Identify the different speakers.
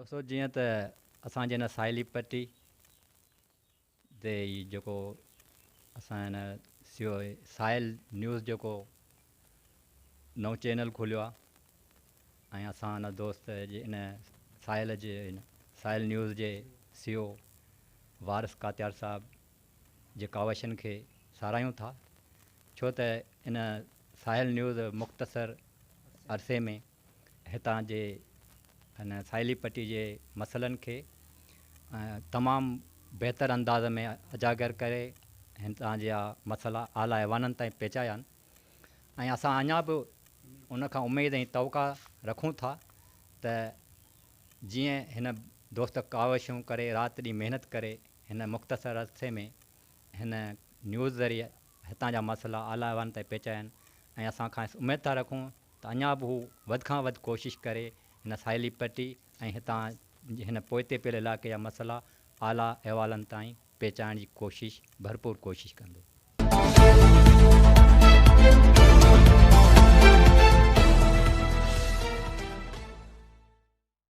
Speaker 1: दोस्तों जीअं त असांजे हिन साहिली पट्टी ते जेको असां हिन साहिल न्यूज़ जेको नओं चैनल खोलियो आहे ऐं असां हिन दोस्त जे हिन साहिल जे साहिल न्यूज़ जे CEO वारिस कात्यार साहब जे कावशनि खे सारायूं था, छो त इन साहिल न्यूज़ मुख़्तसर अरसे में हितां जे हिन साहिली पट्टी जे मसइलनि खे तमामु बहितर अंदाज़ में उजागर करे हितां जा मसइला आला ऐवाननि ताईं पहुचाया आहिनि ऐं असां अञा बि उन खां उमेद ऐं तवका रखूं था त जीअं हिन दोस्त कावशूं करे राति ॾींहुं महिनत करे हिन मुख़्तसर अरसे में हिन न्यूज़ ज़रिए हितां जा मसइला आला ऐवान ताईं पहुचाया आहिनि ऐं असां खां उमेद था रखूं त अञा बि हू वधि खां वधि कोशिशि करे हिन साहिली पट्टी ऐं हितां हिन पोइते पियल इलाइक़े जा मसइला आला अहिवालनि ताईं पहुचाइण जी कोशिशि भरपूर कोशिशि कंदो।